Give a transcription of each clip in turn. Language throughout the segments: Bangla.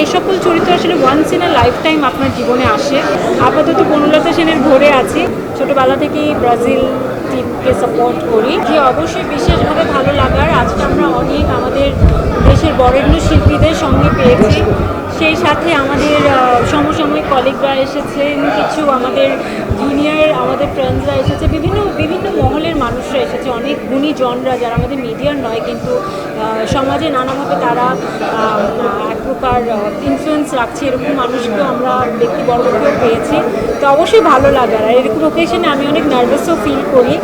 এই সকল চরিত্র আসলে once in a lifetime আপনার জীবনে আসে। আপাতত বনলতা সেনের ঘরে আছি, ছোটোবেলা থেকেই ব্রাজিল টিমকে সাপোর্ট করি, যে অবশ্যই বিশেষভাবে ভালো লাগার। আজকে আমরা অনেক আমাদের দেশের বরেণ্য শিল্পীদের সঙ্গে পেয়েছি, সেই সাথে আমাদের সমসাময়িক কলিগরা এসেছেন, কিছু আমাদের জুনিয়র আমাদের ফ্রেন্ডসরা এসেছে, বিভিন্ন বিভিন্ন মহলের মানুষরা এসেছে, অনেক গুণীজনরা যারা আমাদের মিডিয়ার নয় কিন্তু সমাজে নানাভাবে তারা এক প্রকার ইনফ্লুয়েন্স রাখছে, এরকম মানুষকেও আমরা ব্যক্তিবর্গকেও পেয়েছি। তো অবশ্যই ভালো লাগার, আর এরকম ওকেশনে আমি অনেক নার্ভাসও ফিল করি।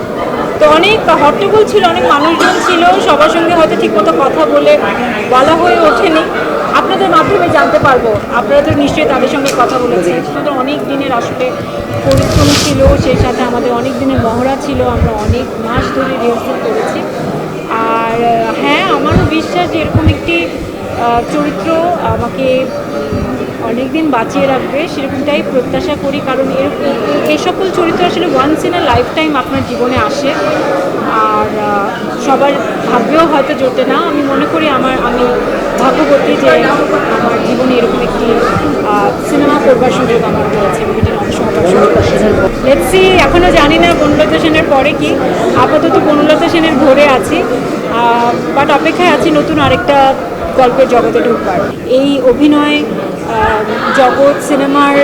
তো অনেক হট্টগোল ছিল, অনেক মানুষজন ছিল, সবার সঙ্গে হয়তো ঠিকমতো কথা বলা হয়ে ওঠেনি। আপনাদের মাধ্যমে জানতে পারবো, আপনারা তো নিশ্চয়ই তাদের সঙ্গে কথা বলেছেন। আমাদের অনেক দিনের আসলে পরিশ্রম ছিল, সেই সাথে আমাদের অনেক দিনের মহড়া ছিল, আমরা অনেক মাস ধরে রিহার্সাল করেছি। আর হ্যাঁ, আমারও বিশ্বাস যে এরকম একটি চরিত্র আমাকে অনেক দিন বাঁচিয়ে রাখবে, সেরকমটাই প্রত্যাশা করি। কারণ এই সকল চরিত্র আসলে once in a lifetime আপনার জীবনে আসে, আর সবার ভাগ্যেও হয়তো জোটে না। আমি মনে করি আমি ভাগ্যবতী যে আমার জীবনে এরকম একটি সিনেমা করবার সুযোগ আমার হয়েছে, বিভিন্ন অংশ হবার সুযোগ হয়েছে। লেটস সি, এখনও জানি না বনলতা সেনের পরে কি। আপাতত বনলতা সেনের ঘরে আছি, বাট অপেক্ষায় আছি নতুন আরেকটা গল্পের জগতে ঢুকবার। এই অভিনয় জগৎ, সিনেমার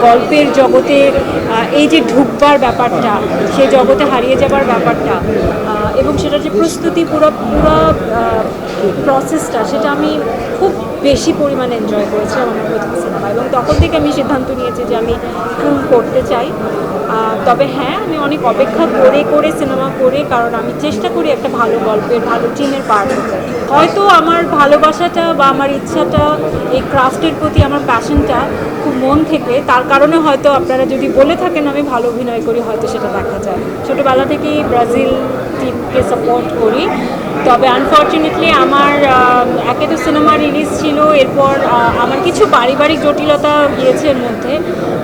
গল্পের জগতে এই যে ঢুকবার ব্যাপারটা, সেই জগতে হারিয়ে যাবার ব্যাপারটা, এবং সেটার যে প্রস্তুতি, পুরো প্রসেসটা, সেটা আমি খুব বেশি পরিমাণে এনজয় করেছিলাম আমার প্রথম সিনেমা, এবং তখন থেকে আমি সিদ্ধান্ত নিয়েছি যে আমি ফিল্ম করতে চাই। তবে হ্যাঁ, আমি অনেক অপেক্ষা করে সিনেমা করে, কারণ আমি চেষ্টা করি একটা ভালো গল্পের, ভালো টিমের পার্ট হতে। হয়তো আমার ভালোবাসাটা বা আমার ইচ্ছাটা, এই ক্রাফটের প্রতি আমার প্যাশনটা খুব মন থেকে, তার কারণে হয়তো আপনারা যদি বলে থাকেন আমি ভালো অভিনয় করি, হয়তো সেটা দেখা যায়। ছোটোবেলা থেকেই ব্রাজিল টিমকে সাপোর্ট করি। তবে আনফর্চুনেটলি আমার একে তো সিনেমা রিলিজ ছিল, এরপর আমার কিছু পারিবারিক জটিলতা গিয়েছে এর মধ্যে,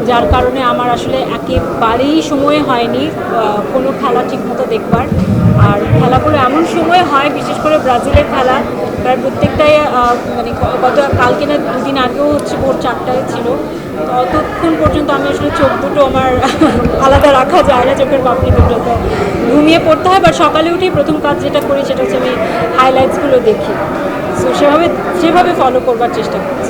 যার কারণে আমার আসলে একেবারেই সময় হয়নি কোনো খেলা ঠিকমতো দেখবার। আর খেলাগুলো এমন সময় হয়, বিশেষ করে ব্রাজিলের খেলা প্রায় প্রত্যেকটাই মানে কালকে না দুদিন আগেও হচ্ছে ভোর 4টায় ছিল। ততক্ষণ পর্যন্ত আমি আসলে চোখ দুটো আমার আলাদা রাখা যায় না, চোখের পাপড়ি দুটো, তো ঘুমিয়ে পড়তে হয়। বা সকালে উঠেই প্রথম কাজ যেটা করি সেটা হচ্ছে আমি হাইলাইটসগুলো দেখি, সো সেভাবে ফলো করবার চেষ্টা করি।